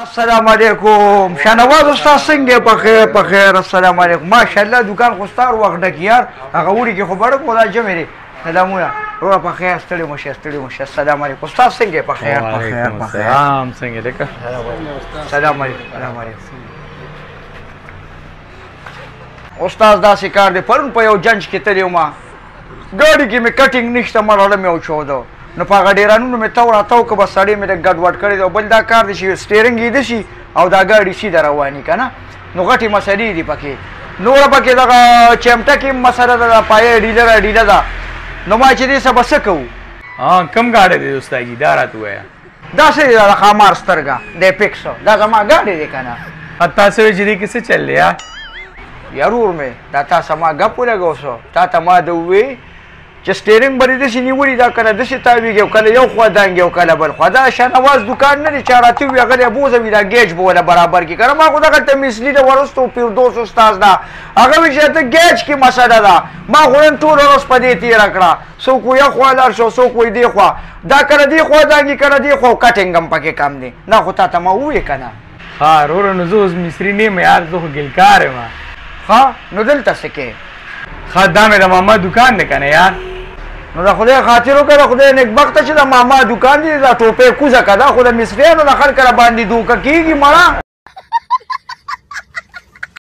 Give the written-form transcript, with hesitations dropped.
अस्सलाम वालेकुम शाहनवाज उस्ताद څنګه په خیر السلام علیکم ماشاءالله دکان خو ستار وخت ډک یار هغه وړي کې خو بڑ کولا جمعې سلامونه رو په خیر ستړي مشه السلام علیکم استاد څنګه په خیر سلام څنګه لکه سلام علیکم استاد دا کار دی پرون په یو جنج کې تللی ما ګاډي کې مې کټینګ نشته مرحله مې وچودو نو په هغه ډیرانونو مې تو راتاو که بس سړی مې ګډوډ کړی دی بل دا کار دی چې سټیرنګ یې ده شي او دا ګاډي سیده رواني که نه نو غټې مسلې دي پکې نوره پکې دغه چمټه کې مسله ده د پایه ډیله ده نو ما چې دې څه به څه کوو کم ګاډی دی استاد جي دا راته ووایه داسې دی د خامار سترګه د پیکسو دا زما ګاډی دی که نه تاسو وایي چې دې کې څه چل دی یارور مې دا تا سما ګپ ولګوسو تا ته ما د ووی چې سټیرنګ به دې داسې نیولي دا کله داسې تاویږي او کله یو خوا دانګي او کله بل خوا دا شاهنواز دکان نه دی چا راته ووي هغه دی بوځوي دا ګیج به وله برابر کړي که نه ما خو دغلته مثلي د ورستو فردوس استاز ده هغه وایي چې ته ګیج کې مسله ده ما خو نن ټوله ورځ په دې تېره کړه څوک وایي خوا لاړ شو څوک وایي دې خوا دا کله دې خوا دانګي کله دې خوا کټینګ هم پکې کم دی نه خو تا ته ما وویې که نه ها وروره نو زه اوس مصري نه یم یار زه خو ګلکار یم ښه نو دلته څه کې ښه دا مې د ماما دکان دی که نه یار نو د خدای خاطر وکړه خدای نیکبخته چې د ماما دکان دی دا ټوپۍ کوزه که دا خو د مصریانو د خلک را باندې دوکه کېږي مړه